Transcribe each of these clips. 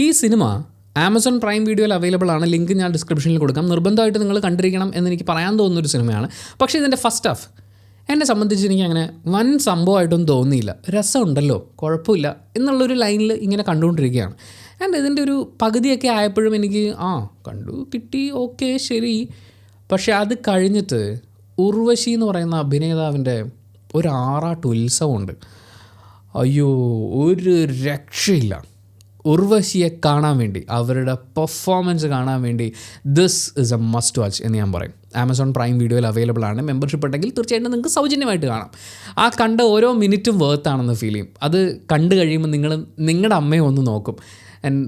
ഈ cinema Amazon prime വീഡിയോയിൽ available ആണ്. ലിങ്ക് ഞാൻ ഡിസ്ക്രിപ്ഷനിൽ കൊടുക്കാം. നിർബന്ധമായിട്ട് നിങ്ങൾ കണ്ടിരിക്കണം എന്നെനിക്ക് പറയാൻ തോന്നുന്നൊരു സിനിമയാണ്. പക്ഷേ ഇതിൻ്റെ ഫസ്റ്റ് ഹാഫ് എന്നെ സംബന്ധിച്ച് എനിക്ക് അങ്ങനെ വൻ സംഭവമായിട്ടൊന്നും തോന്നിയില്ല. രസമുണ്ടല്ലോ, കുഴപ്പമില്ല എന്നുള്ളൊരു ലൈനിൽ ഇങ്ങനെ കണ്ടുകൊണ്ടിരിക്കുകയാണ്. ആൻഡ് ഇതിൻ്റെ ഒരു പകുതിയൊക്കെ ആയപ്പോഴും എനിക്ക് കണ്ടു കിട്ടി, ഓക്കെ ശരി. പക്ഷേ അത് കഴിഞ്ഞിട്ട് ഉർവശി എന്ന് പറയുന്ന അഭിനേതാവിൻ്റെ ഒരു ആറാട്ട് ഉത്സവമുണ്ട്. അയ്യോ, ഒരു രക്ഷയില്ല. ഉർവശിയെ കാണാൻ വേണ്ടി, അവരുടെ പെർഫോമൻസ് കാണാൻ വേണ്ടി this is A must watch എന്ന് ഞാൻ പറയും. ആമസോൺ പ്രൈം വീഡിയോയിൽ അവൈലബിൾ ആണ്. മെമ്പർഷിപ്പ് ഉണ്ടെങ്കിൽ തീർച്ചയായിട്ടും നിങ്ങൾക്ക് സൗജന്യമായിട്ട് കാണാം. ആ കണ്ട ഓരോ മിനിറ്റും വേർത്താണെന്ന് ഫീൽ ചെയ്യും. അത് കണ്ടു കഴിയുമ്പോൾ നിങ്ങളുടെ അമ്മയെ ഒന്ന് നോക്കും, ആൻഡ്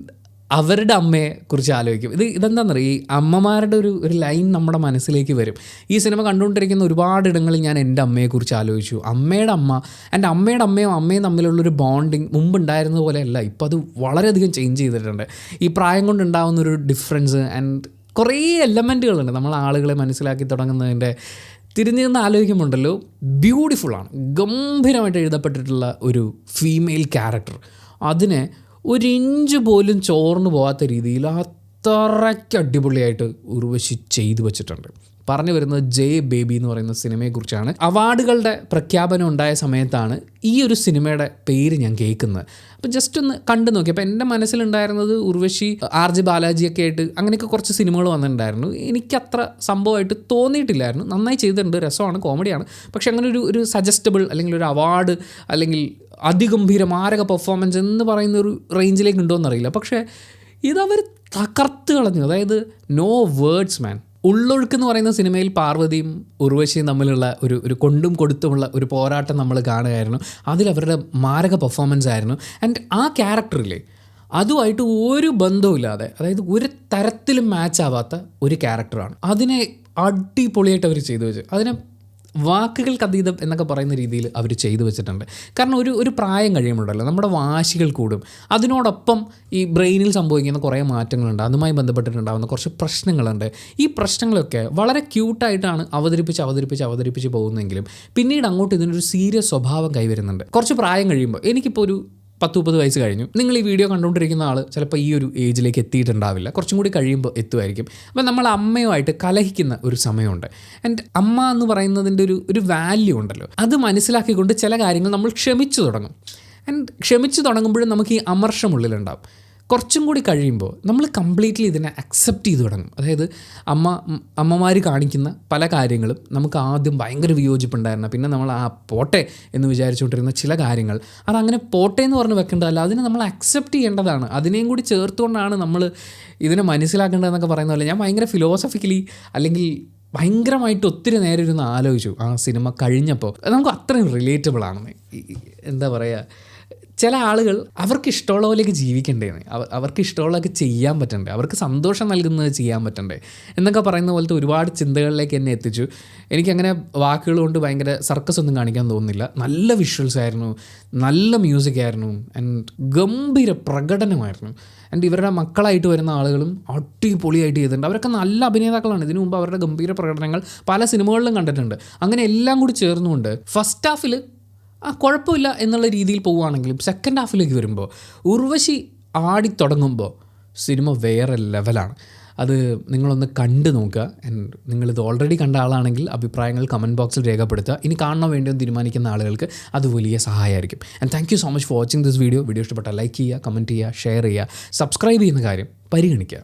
അവരുടെ അമ്മയെക്കുറിച്ച് ആലോചിക്കും. ഇതെന്താണെന്നറിയാം, ഈ അമ്മമാരുടെ ഒരു ലൈൻ നമ്മുടെ മനസ്സിലേക്ക് വരും. ഈ സിനിമ കണ്ടുകൊണ്ടിരിക്കുന്ന ഒരുപാട് ഇടങ്ങളിൽ ഞാൻ എൻ്റെ അമ്മയെക്കുറിച്ച് ആലോചിച്ചു. അമ്മയുടെ അമ്മ എൻ്റെ അമ്മയുടെ അമ്മയും തമ്മിലുള്ളൊരു ബോണ്ടിങ് മുമ്പുണ്ടായിരുന്നത് പോലെയല്ല, ഇപ്പോൾ അത് വളരെയധികം ചേഞ്ച് ചെയ്തിട്ടുണ്ട്. ഈ പ്രായം കൊണ്ടുണ്ടാകുന്നൊരു ഡിഫറൻസ് ആൻഡ് കുറേ എലമെൻറ്റുകളുണ്ട് നമ്മൾ ആളുകളെ മനസ്സിലാക്കി തുടങ്ങുന്നതിൻ്റെ. തിരിഞ്ഞു നിന്ന് ആലോചിക്കുമ്പോണ്ടല്ലോ, ബ്യൂട്ടിഫുള്ളാണ്. ഗംഭീരമായിട്ട് എഴുതപ്പെട്ടിട്ടുള്ള ഒരു ഫീമെയിൽ ക്യാരക്ടർ. അതിനെ ഒരിഞ്ച് പോലും ചോർന്നു പോകാത്ത രീതിയിൽ അത്രയ്ക്ക് അടിപൊളിയായിട്ട് ഉർവശി ചെയ്തു വച്ചിട്ടുണ്ട്. പറഞ്ഞു വരുന്നത് ജെ ബേബി എന്ന് പറയുന്ന സിനിമയെക്കുറിച്ചാണ്. അവാർഡുകളുടെ പ്രഖ്യാപനം ഉണ്ടായ സമയത്താണ് ഈ ഒരു സിനിമയുടെ പേര് ഞാൻ കേൾക്കുന്നത്. അപ്പം ജസ്റ്റ് ഒന്ന് കണ്ടു നോക്കി. അപ്പോൾ എൻ്റെ മനസ്സിലുണ്ടായിരുന്നത് ഉർവശി, ആർ.ജെ. ബാലാജിയൊക്കെ ആയിട്ട് അങ്ങനെയൊക്കെ കുറച്ച് സിനിമകൾ വന്നിട്ടുണ്ടായിരുന്നു. എനിക്കത്ര സംഭവമായിട്ട് തോന്നിയിട്ടില്ലായിരുന്നു. നന്നായി ചെയ്തിട്ടുണ്ട്, രസമാണ്, കോമഡിയാണ്. പക്ഷെ അങ്ങനെ ഒരു സജസ്റ്റബിൾ അല്ലെങ്കിൽ ഒരു അവാർഡ് അല്ലെങ്കിൽ അതിഗംഭീരമാരക പെർഫോമൻസ് എന്ന് പറയുന്ന ഒരു റേഞ്ചിലേക്ക് ഉണ്ടോ എന്നറിയില്ല. പക്ഷേ ഇതവർ തകർത്ത് കളഞ്ഞു. അതായത് നോ വേർഡ്സ് മാൻ. ഉള്ളൊഴുക്ക് എന്ന് പറയുന്ന സിനിമയിൽ പാർവതിയും ഉർവശിയും തമ്മിലുള്ള ഒരു കൊണ്ടും കൊടുത്തുമുള്ള ഒരു പോരാട്ടം നമ്മൾ കാണുകയായിരുന്നു. അതിലവരുടെ മാരക പെർഫോമൻസ് ആയിരുന്നു. ആൻഡ് ആ ക്യാരക്ടറില്ലേ, അതുമായിട്ട് ഒരു ബന്ധവുമില്ലാതെ, അതായത് ഒരു തരത്തിലും മാച്ച് ആവാത്ത ഒരു ക്യാരക്ടറാണ്. അതിനെ അടിപൊളിയായിട്ട് അവർ ചെയ്തു വെച്ചു. അതിനെ വാക്കുകൾക്ക് അതീതം എന്നൊക്കെ പറയുന്ന രീതിയിൽ അവർ ചെയ്തു വെച്ചിട്ടുണ്ട്. കാരണം ഒരു പ്രായം കഴിയുമ്പോഴല്ലോ നമ്മുടെ വാശികൾ കൂടും. അതിനോടൊപ്പം ഈ ബ്രെയിനിൽ സംഭവിക്കുന്ന കുറേ മാറ്റങ്ങളുണ്ട്. അതുമായി ബന്ധപ്പെട്ടിട്ടുണ്ടാകുന്ന കുറച്ച് പ്രശ്നങ്ങളുണ്ട്. ഈ പ്രശ്നങ്ങളൊക്കെ വളരെ ക്യൂട്ടായിട്ടാണ് അവതരിപ്പിച്ച് പോകുന്നതെങ്കിലും പിന്നീട് അങ്ങോട്ട് ഇതിനൊരു സീരിയസ് സ്വഭാവം കൈവരുന്നുണ്ട്. കുറച്ച് പ്രായം കഴിയുമ്പോൾ, എനിക്കിപ്പോൾ ഒരു 10-30 വയസ്സ് കഴിഞ്ഞു. നിങ്ങൾ ഈ വീഡിയോ കണ്ടുകൊണ്ടിരിക്കുന്ന ആൾ ചിലപ്പോൾ ഈ ഒരു ഏജിലേക്ക് എത്തിയിട്ടുണ്ടാവില്ല, കുറച്ചും കൂടി കഴിയുമ്പോൾ എത്തുമായിരിക്കും. അപ്പോൾ നമ്മൾ അമ്മയുമായിട്ട് കലഹിക്കുന്ന ഒരു സമയമുണ്ട്. ആൻഡ് അമ്മ എന്ന് പറയുന്നതിൻ്റെ ഒരു വാല്യൂ ഉണ്ടല്ലോ, അത് മനസ്സിലാക്കിക്കൊണ്ട് ചില കാര്യങ്ങൾ നമ്മൾ ക്ഷമിച്ചു തുടങ്ങും. ആൻഡ് ക്ഷമിച്ചു തുടങ്ങുമ്പോഴും നമുക്ക് ഈ അമർഷമുള്ളിലുണ്ടാവും. കുറച്ചും കൂടി കഴിയുമ്പോൾ നമ്മൾ കംപ്ലീറ്റ്ലി ഇതിനെ അക്സെപ്റ്റ് ചെയ്ത് തുടങ്ങും. അതായത് അമ്മമാർ കാണിക്കുന്ന പല കാര്യങ്ങളും നമുക്ക് ആദ്യം ഭയങ്കര വിയോജിപ്പുണ്ടായിരുന്നു. പിന്നെ നമ്മൾ പോട്ടെ എന്ന് വിചാരിച്ചുകൊണ്ടിരുന്ന ചില കാര്യങ്ങൾ അതങ്ങനെ പോട്ടെ എന്ന് പറഞ്ഞ് വെക്കേണ്ടതല്ല, അതിനെ നമ്മൾ അക്സെപ്റ്റ് ചെയ്യേണ്ടതാണ്. അതിനെയും കൂടി ചേർത്തുകൊണ്ടാണ് നമ്മൾ ഇതിനെ മനസ്സിലാക്കേണ്ടതെന്നൊക്കെ പറയുന്ന പോലെ ഞാൻ ഭയങ്കര ഫിലോസഫിക്കലി അല്ലെങ്കിൽ ഭയങ്കരമായിട്ട് ഒത്തിരി നേരം ഇരുന്ന് ആലോചിച്ചു ആ സിനിമ കഴിഞ്ഞപ്പോൾ. നമുക്ക് അത്രയും റിലേറ്റബിൾ ആണെന്ന്. എന്താ പറയുക, ചില ആളുകൾ അവർക്ക് ഇഷ്ടമുള്ള പോലെയൊക്കെ ജീവിക്കണ്ടേന്ന്, അവർക്ക് ഇഷ്ടമുള്ളതൊക്കെ ചെയ്യാൻ പറ്റണ്ടേ, അവർക്ക് സന്തോഷം നൽകുന്നത് ചെയ്യാൻ പറ്റണ്ടേ എന്നൊക്കെ പറയുന്ന പോലത്തെ ഒരുപാട് ചിന്തകളിലേക്ക് എന്നെ എത്തിച്ചു. എനിക്കങ്ങനെ വാക്കുകൾ കൊണ്ട് ഭയങ്കര സർക്കസ് ഒന്നും കാണിക്കാൻ തോന്നുന്നില്ല. നല്ല വിഷ്വൽസ് ആയിരുന്നു, നല്ല മ്യൂസിക് ആയിരുന്നു, ആൻഡ് ഗംഭീര പ്രകടനമായിരുന്നു. ആൻഡ് ഇവരുടെ മക്കളായിട്ട് വരുന്ന ആളുകളും അടിപൊളിയായിട്ട് ചെയ്തിട്ടുണ്ട്. അവരൊക്കെ നല്ല അഭിനേതാക്കളാണ്. ഇതിനു മുമ്പ് അവരുടെ ഗംഭീര പ്രകടനങ്ങൾ പല സിനിമകളിലും കണ്ടിട്ടുണ്ട്. അങ്ങനെ എല്ലാം കൂടി ചേർന്നുകൊണ്ട് ഫസ്റ്റ് ഹാഫിൽ കുഴപ്പമില്ല എന്നുള്ള രീതിയിൽ പോവുകയാണെങ്കിലും സെക്കൻഡ് ഹാഫിലേക്ക് വരുമ്പോൾ ഉർവശി ആടിത്തുടങ്ങുമ്പോൾ സിനിമ വേറെ ലെവലാണ്. അത് നിങ്ങളൊന്ന് കണ്ടു നോക്കുക. ആൻഡ് നിങ്ങളിത് ഓൾറെഡി കണ്ട ആളാണെങ്കിൽ അഭിപ്രായങ്ങൾ കമൻറ്റ് ബോക്സിൽ രേഖപ്പെടുത്തുക. ഇനി കാണണോ വേണ്ടിയോ തീരുമാനിക്കുന്ന ആളുകൾക്ക് അത് വലിയ സഹായമായിരിക്കും. And thank you so much for watching this video. Video ഇഷ്ടപ്പെട്ടാൽ ലൈക്ക് ചെയ്യുക, കമൻറ്റ് ചെയ്യുക, ഷെയർ ചെയ്യുക, സബ്സ്ക്രൈബ് ചെയ്യുന്ന കാര്യം പരിഗണിക്കുക.